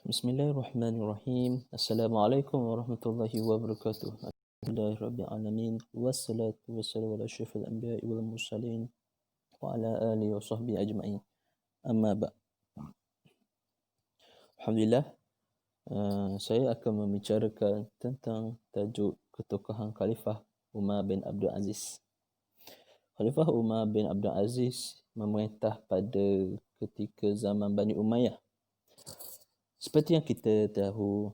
Bismillahirrahmanirrahim. Assalamualaikum warahmatullahi wabarakatuh. Alhamdulillahirrabbilalamin. Wassalatu wassalamu ala asyrafil anbiya'i wal mursalin wa ala alihi wa sahbihi ajma'in. Amma ba'. Alhamdulillah, saya akan membicarakan tentang tajuk ketokohan Khalifah Umar bin Abdul Aziz. Khalifah Umar bin Abdul Aziz memerintah pada ketika zaman Bani Umayyah. Seperti yang kita tahu,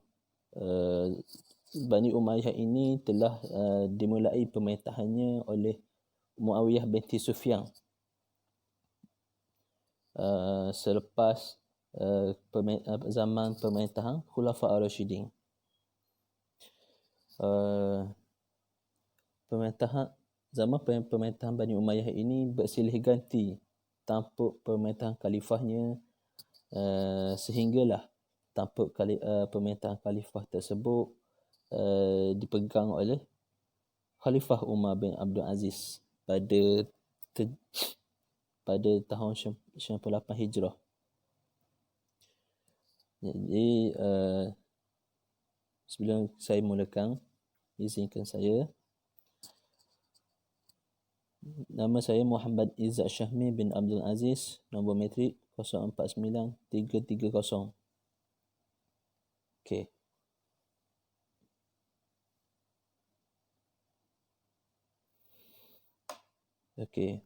Bani Umayyah ini telah dimulai pemerintahannya oleh Muawiyah binti Sufyan selepas zaman pemerintahan Khulafa' ar-Rasyidin. Pemerintahan Bani Umayyah ini bersilih ganti tampuk pemerintahan khalifahnya, sehinggalah tampuk pemerintahan khalifah tersebut dipegang oleh Khalifah Umar bin Abdul Aziz pada tahun 98 Hijrah. Jadi sebelum saya mulakan, izinkan saya, nama saya Muhammad Izzat Syahmi bin Abdul Aziz, nombor metrik 049330. Okey.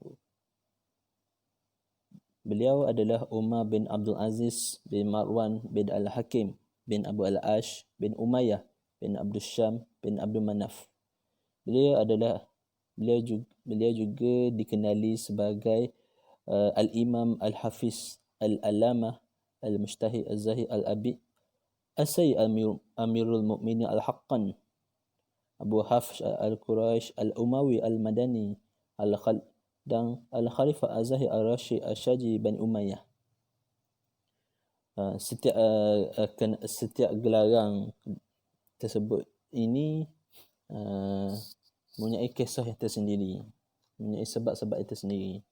Beliau adalah Umar bin Abdul Aziz bin Marwan bin Al-Hakim bin Abu Al-Ash bin Umayyah bin Abdul Syam bin Abdul Manaf. Beliau juga dikenali sebagai Al-Imam Al-Hafiz Al-Alamah Al-Mujtahid Al-Zahid Al-Abi As-Sayyid Amirul Mu'minin Al-Haqqan Abu Hafs Al-Quraish Al-Umawi Al-Madani dan Al-Khalifah Az-Zahid Al-Rashid Al-Shaji Bani Umayyah. Setiap gelaran tersebut ini mempunyai kisah yang tersendiri, mempunyai sebab-sebab yang tersendiri.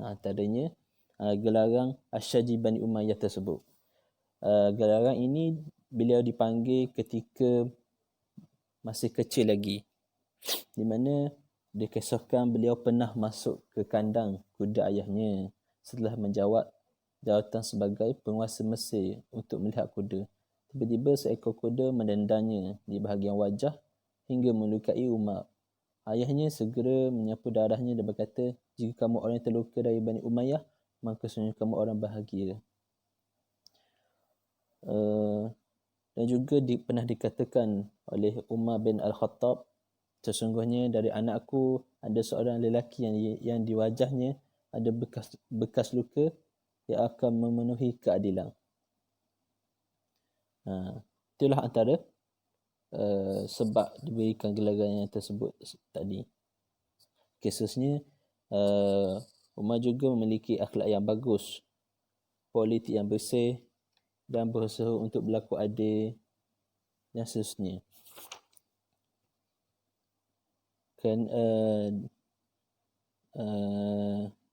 Antaranya gelaran Al-Shaji Bani Umayyah tersebut. Gelaran ini beliau dipanggil ketika masih kecil lagi, di mana dikisahkan beliau pernah masuk ke kandang kuda ayahnya setelah menjawat jawatan sebagai penguasa Mesir untuk melihat kuda. Tiba-tiba seekor kuda mendendangnya di bahagian wajah hingga melukai Umar. Ayahnya segera menyapu darahnya dan berkata, "Jika kamu orang yang terluka dari Bani Umayyah, maka sesungguhnya kamu orang bahagia." Dan juga pernah dikatakan oleh Umar bin Al-Khattab, "Sesungguhnya dari anakku ada seorang lelaki yang di wajahnya ada bekas luka yang akan memenuhi keadilan." Itulah antara sebab diberikan gelaran yang tersebut tadi. Khususnya Umar juga memiliki akhlak yang bagus, politik yang bersih dan berusaha untuk berlaku adil dan seterusnya.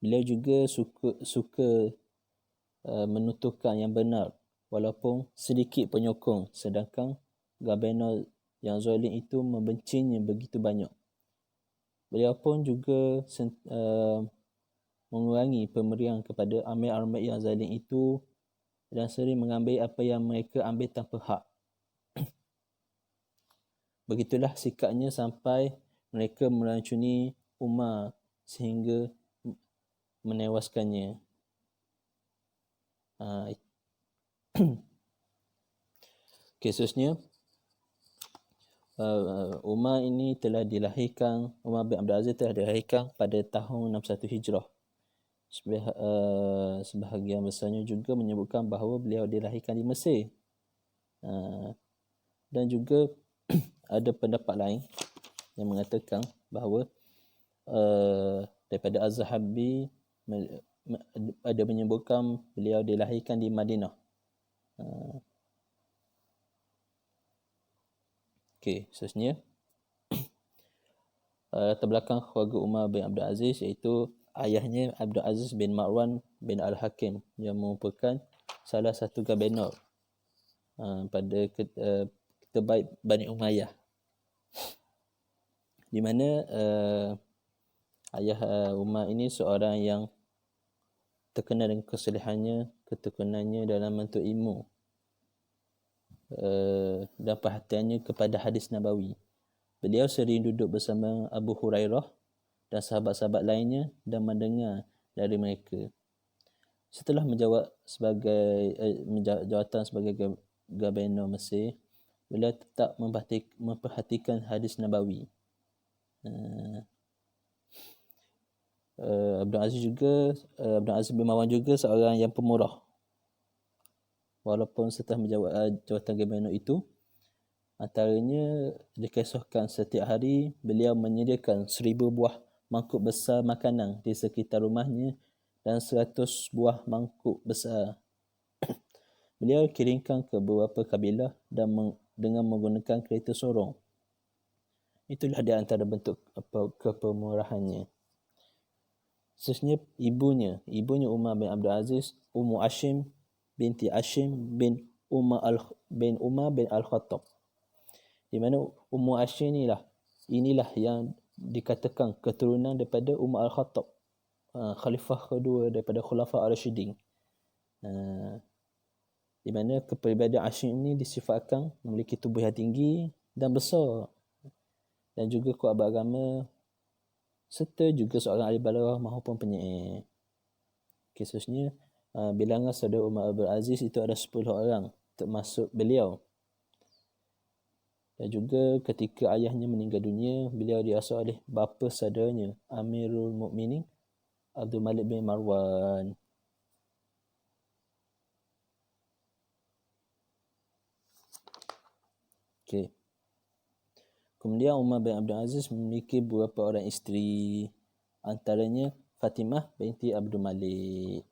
Beliau juga suka menuturkan yang benar walaupun sedikit penyokong, sedangkan Gabenor yang zalim itu membencinya begitu banyak. Beliau pun juga mengurangi pemberian kepada amir-amir yang zalim itu dan sering mengambil apa yang mereka ambil tanpa hak. Begitulah sikapnya sampai mereka meracuni Umar sehingga menewaskannya. Khususnya Umar bin Abdul Aziz telah dilahirkan pada tahun 61 Hijrah. Sebahagian besarnya juga menyebutkan bahawa beliau dilahirkan di Mesir. Dan juga ada pendapat lain yang mengatakan bahawa daripada Az-Zahabi ada menyebutkan beliau dilahirkan di Madinah. Seterusnya latar belakang keluarga Umar bin Abdul Aziz, iaitu ayahnya Abdul Aziz bin Marwan bin Al-Hakim yang merupakan salah satu Gabenor pada terbaik Bani Umayyah, di mana ayah Umar ini seorang yang terkenal dengan kesalehannya, ketekunannya dalam menuntut ilmu, dan perhatiannya kepada hadis Nabawi. Beliau sering duduk bersama Abu Hurairah dan sahabat-sahabat lainnya dan mendengar dari mereka. Setelah menjawab sebagai jawatan sebagai Gubernur Mesir, beliau tetap memperhatikan hadis Nabawi. Abdul Aziz bin Marwan juga seorang yang pemurah. Walaupun setelah menjawab jawatan Gubernur itu, antaranya dikisahkan setiap hari beliau menyediakan 1000 buah mangkuk besar makanan di sekitar rumahnya dan 100 buah mangkuk besar. Beliau kirimkan ke beberapa kabilah dan dengan menggunakan kereta sorong. Itulah di antara bentuk kepemurahannya. Seterusnya ibunya Umar bin Abdul Aziz, Ummu Hashim binti Hashim bin Umar bin Al-Khattab. Di mana Ummu Hashim inilah yang dikatakan keturunan daripada Umar Al-Khattab, khalifah kedua daripada Khulafa Ar-Rasyidin. Di mana kepribadian Hashim ini disifatkan memiliki tubuh yang tinggi dan besar dan juga kuat beragama, serta juga seorang ahli balaghah maupun penyair. Khususnya bilangan saudara Umar Abdul Aziz itu ada 10 orang, termasuk beliau. Dan juga ketika ayahnya meninggal dunia, beliau diasuh oleh bapa saudaranya, Amirul Mukminin Abdul Malik bin Marwan. Okey. Kemudian Umar bin Abdul Aziz memiliki beberapa orang isteri, antaranya Fatimah binti Abdul Malik.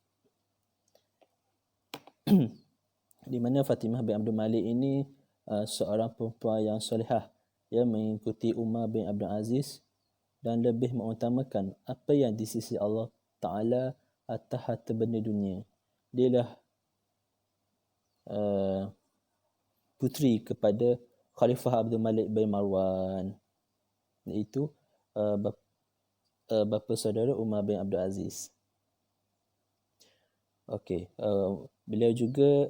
Di mana Fatimah bin Abdul Malik ini seorang perempuan yang solehah yang mengikuti Umar bin Abdul Aziz dan lebih mengutamakan apa yang di sisi Allah Ta'ala atas harta benda dunia. Dialah puteri kepada Khalifah Abdul Malik bin Marwan, iaitu bapa saudara Umar bin Abdul Aziz. Okey,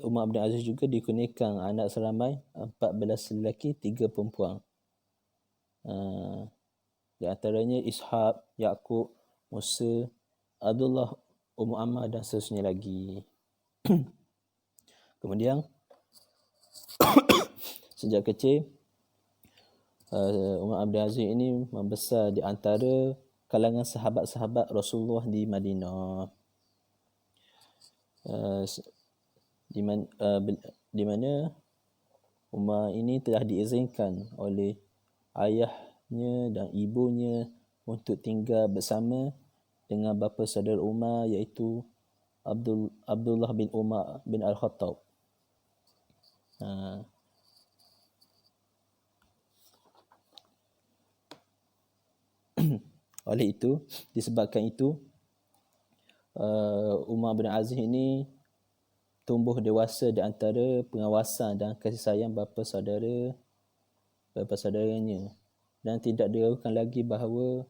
Umar bin Aziz juga dikurniakan anak seramai 14 lelaki, 3 perempuan. Di antaranya Ishaq, Yaqub, Musa, Abdullah, Ummu Ammar dan seterusnya lagi. Kemudian sejak kecil Umar Abdul Aziz ini membesar di antara kalangan sahabat-sahabat Rasulullah di Madinah. Di mana Umar ini telah diizinkan oleh ayahnya dan ibunya untuk tinggal bersama dengan bapa saudara Umar, iaitu Abdullah bin Umar bin Al-Khattab. Oleh itu, disebabkan itu, Umar bin Aziz ini tumbuh dewasa di antara pengawasan dan kasih sayang bapa saudaranya, dan tidak diragukan lagi bahawa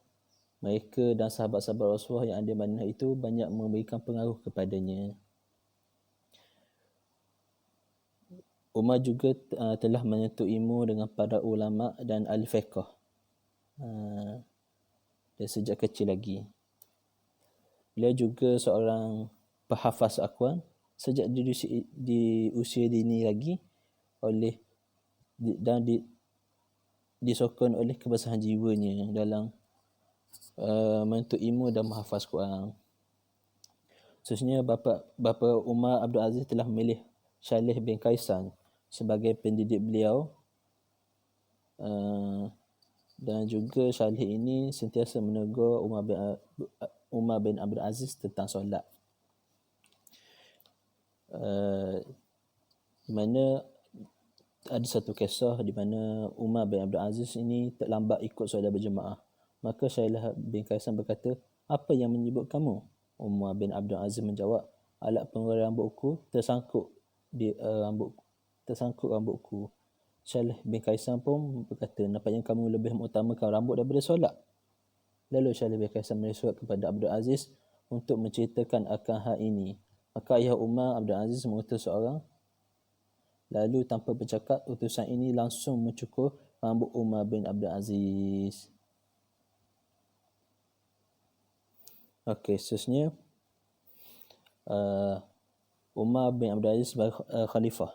mereka dan sahabat-sahabat Rasulullah yang ada di Madinah itu banyak memberikan pengaruh kepadanya. Umar juga telah menuntut ilmu dengan para ulama dan ahli fiqh dan sejak kecil lagi. Beliau juga seorang penghafaz Al-Quran sejak di usia dini lagi disokong oleh kebesaran jiwanya dalam menuntut ilmu dan menghafaz Quran. Seterusnya bapa Umar Abdul Aziz telah memilih Salih bin Kaisan sebagai pendidik beliau, dan juga Salih ini sentiasa menegur Umar bin Abdul Aziz tentang solat. Di mana ada satu kisah di mana Umar bin Abdul Aziz ini terlambat ikut solat berjemaah. Maka Salih bin Kaisan berkata, "Apa yang menyebut kamu?" Umar bin Abdul Aziz menjawab, "Alat pengurang rambutku tersangkut di rambut tersangkut rambutku. Syalih bin Kaisan pun berkata, nampaknya kamu lebih mengutamakan rambut daripada solat. Lalu Syalih bin Kaisan menulis surat kepada Abdul Aziz untuk menceritakan akan hal ini. Maka ayah Umar, Abdul Aziz, mengutus seorang. Lalu tanpa bercakap, utusan ini langsung mencukur rambut Umar bin Abdul Aziz. Okey, seterusnya Umar bin Abdul Aziz sebagai khalifah.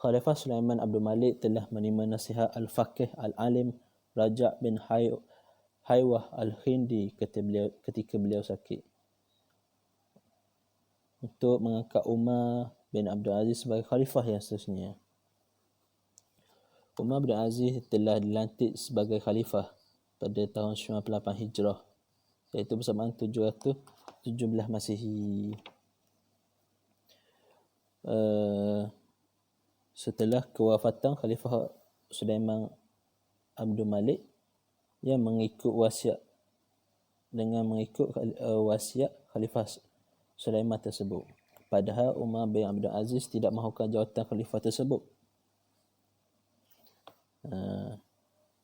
Khalifah Sulaiman Abdul Malik telah menerima nasihat Al-Faqih Al-Alim Raja' bin Haywah Al-Hindi ketika beliau sakit untuk mengangkat Umar bin Abdul Aziz sebagai khalifah yang seterusnya. Umar bin Aziz telah dilantik sebagai khalifah pada tahun 98 Hijrah, iaitu bersamaan 717 Masihi. Setelah kewafatan Khalifah Sulaiman Abdul Malik yang mengikut wasiat wasiat Khalifah Sulaiman tersebut. Padahal Umar bin Abdul Aziz tidak mahukan jawatan khalifah tersebut.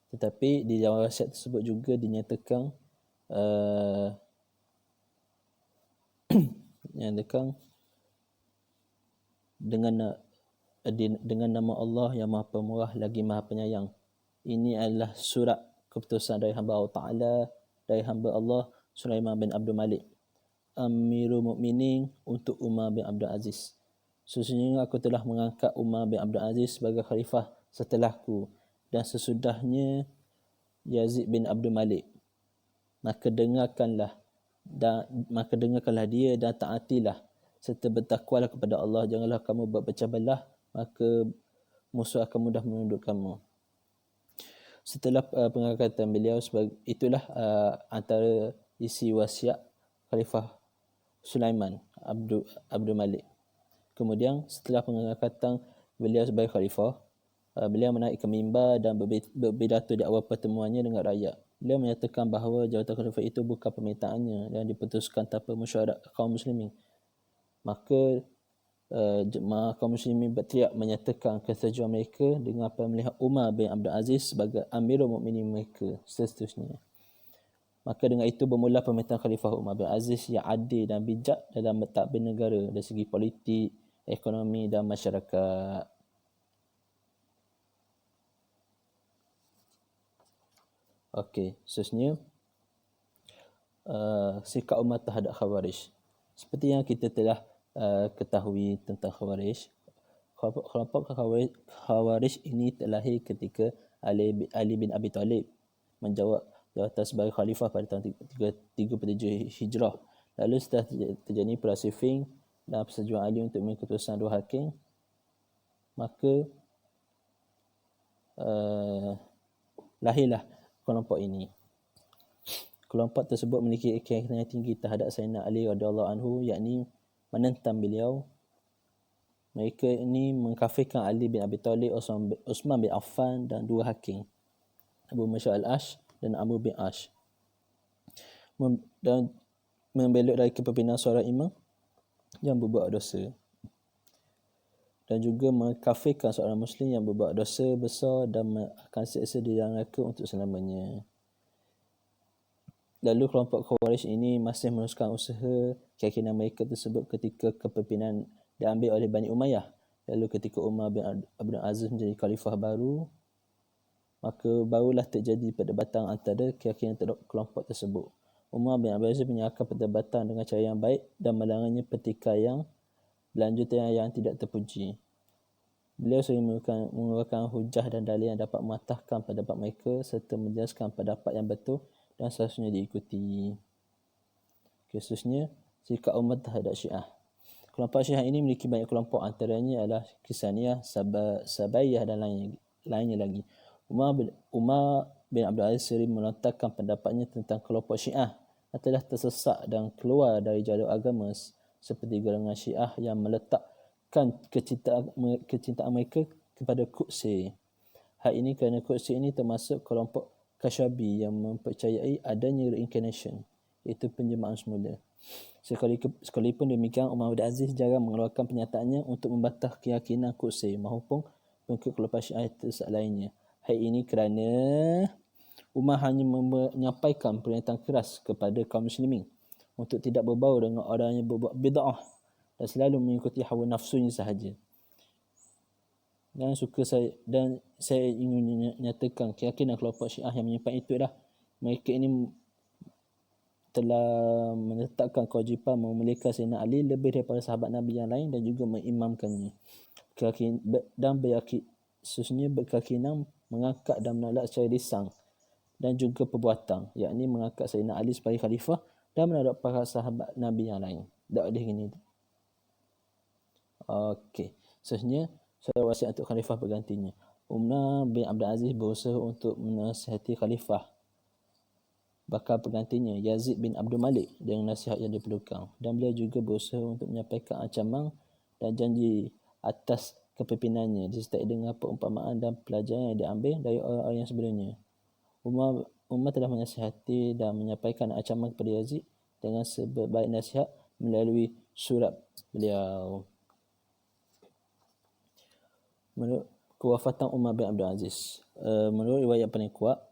Tetapi di dalam wasiat tersebut juga dinyatakan dengan nama Allah yang Maha Pemurah lagi Maha Penyayang. Ini adalah surat keputusan dari hamba Allah Ta'ala, dari hamba Allah Sulaiman bin Abdul Malik, Amirul Mukminin, untuk Umar bin Abdul Aziz. Sesungguhnya aku telah mengangkat Umar bin Abdul Aziz sebagai khalifah setelahku dan sesudahnya Yazid bin Abdul Malik. Maka dengarkanlah dia dan taatilah serta bertakwalah kepada Allah. Janganlah kamu berpecah belah, maka musuh akan mudah menundukkanmu. Setelah pengangkatan beliau itulah antara isi wasiat Khalifah Sulaiman Abdul Malik. Kemudian setelah pengangkatan beliau sebagai khalifah, beliau menaik ke mimbar dan berpidato di awal pertemuannya dengan rakyat. Beliau menyatakan bahawa jawatan khalifah itu bukan permintaannya dan diputuskan tanpa mesyuarat kaum muslimin. Maka jemaah kaum muslimin berteriak menyatakan kesetujuan mereka dengan pemilihan Umar bin Abdul Aziz sebagai Amirul Mukminin mereka seterusnya. Maka dengan itu bermula pemerintahan Khalifah Umar bin Aziz yang adil dan bijak dalam mentadbir negara dari segi politik, ekonomi dan masyarakat. Okey, seterusnya sikap Umar terhadap Khawarij. Seperti yang kita telah ketahui tentang Khawarij, kelompok Khawarij ini terlahir ketika Ali bin Abi Talib menjawab jawatan sebagai khalifah pada tahun 37 Hijrah. Lalu setelah terjadi perang Siffin dan persetujuan Ali untuk mengikuti keputusan dua hakim, maka lahirlah kelompok ini. Kelompok tersebut memiliki keyakinan yang tinggi terhadap Sayyidina Ali radhiyallahu anhu, yakni menentang beliau. Mereka ini mengkafirkan Ali bin Abi Talib, Osman bin Affan dan dua hakim, Abu Musa al-Ash dan Amr bin Ash, dan membelot dari kepimpinan seorang imam yang berbuat dosa, dan juga mengkafirkan seorang muslim yang berbuat dosa besar dan akan seksa di dalam neraka untuk selamanya. Lalu kelompok Khawarij ini masih meneruskan usaha keyakinan mereka tersebut ketika kepimpinan diambil oleh Bani Umayyah. Lalu ketika Umar bin Abdul Aziz menjadi khalifah baru, maka barulah terjadi perdebatan antara keyakinan kelompok tersebut. Umar bin Abdul Aziz menyiarkan perdebatan dengan cara yang baik dan melarangnya pertikaian berlanjutan yang tidak terpuji. Beliau sering mengeluarkan hujah dan dalil yang dapat mematahkan pendapat mereka serta menjelaskan pendapat yang betul dan seharusnya diikuti. Khususnya sikap Umar terhadap Syiah. Kelompok Syiah ini memiliki banyak kelompok, antaranya adalah Kisaniyah, Sabaiyah dan lainnya lagi. Umar bin Abdul Aziz sering melontarkan pendapatnya tentang kelompok Syiah yang telah tersesat dan keluar dari jalur agama, seperti golongan Syiah yang meletakkan kecintaan mereka kepada Qudsi. Hal ini kerana Qudsi ini termasuk kelompok Kashabi yang mempercayai adanya reincarnation, iaitu penjemahan semula. Sekalipun demikian, Umar bin Aziz jarang mengeluarkan pernyataannya untuk membantah keyakinan Qusay maupun pengikut kelompok Syiah lainnya. Hal ini kerana Umar hanya menyampaikan pernyataan keras kepada kaum muslimin untuk tidak berbau dengan orang yang berbuat bid'ah dan selalu mengikuti hawa nafsunya sahaja. Dan saya ingin menyatakan keyakinan kelompok Syiah yang menyimpang itu adalah mereka ini telah menetapkan kewajipan memuliakan Sayyidina Ali lebih daripada sahabat Nabi yang lain dan juga mengimamkannya. Dan sesungguhnya berkeyakinan mengangkat dan menolak secara lisan dan juga perbuatan, yakni mengangkat Sayyidina Ali sebagai khalifah dan menolak para sahabat Nabi yang lain. Tak boleh gini. Okey. Seterusnya, saya wasiat untuk khalifah bergantinya. Umar bin Abdul Aziz berusaha untuk menasihati khalifah bakal penggantinya Yazid bin Abdul Malik dengan nasihat yang diperlukan, dan beliau juga berusaha untuk menyampaikan ancaman dan janji atas kepimpinannya disertai dengan perumpamaan dan pelajaran yang diambil dari orang-orang yang sebelumnya. Umar telah menasihati dan menyampaikan ancaman kepada Yazid dengan sebaik nasihat melalui surat beliau. Menurut kewafatan Umar bin Abdul Aziz, menurut riwayat paling kuat,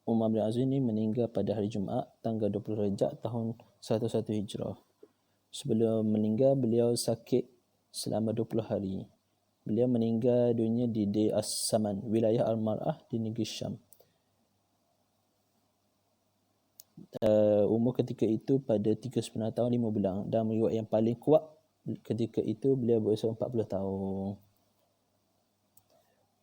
Umar bin Aziz ini meninggal pada hari Jumaat tanggal 20 Rejab tahun 101 Hijrah. Sebelum meninggal, beliau sakit selama 20 hari. Beliau meninggal dunia di Dir As-Saman, wilayah Al-Mar'ah di negeri Syam. Umur ketika itu pada 39 tahun 5 bulan, dan riwayat yang paling kuat ketika itu beliau berusia 40 tahun.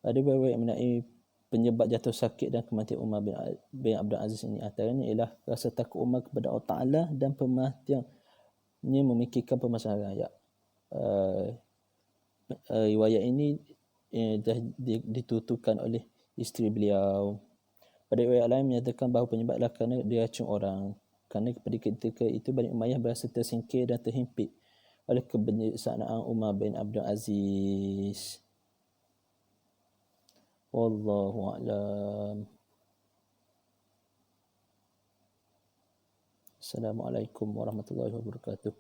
Ada beberapa yang mengenai penyebab jatuh sakit dan kematian Umar bin Abdul Aziz ini. Antaranya ialah rasa takut Umar kepada Allah Ta'ala dan pemerhatiannya memikirkan permasalahan rakyat. Riwayat ini dah dituturkan oleh isteri beliau. Pada riwayat lain menyatakan bahawa penyebab adalah kerana diracun orang. Kerana ketika itu Bani Umayyah berasa tersingkir dan terhimpit oleh kebijaksanaan Umar bin Abdul Aziz. Wallahu a'lam. Assalamualaikum warahmatullahi wabarakatuh.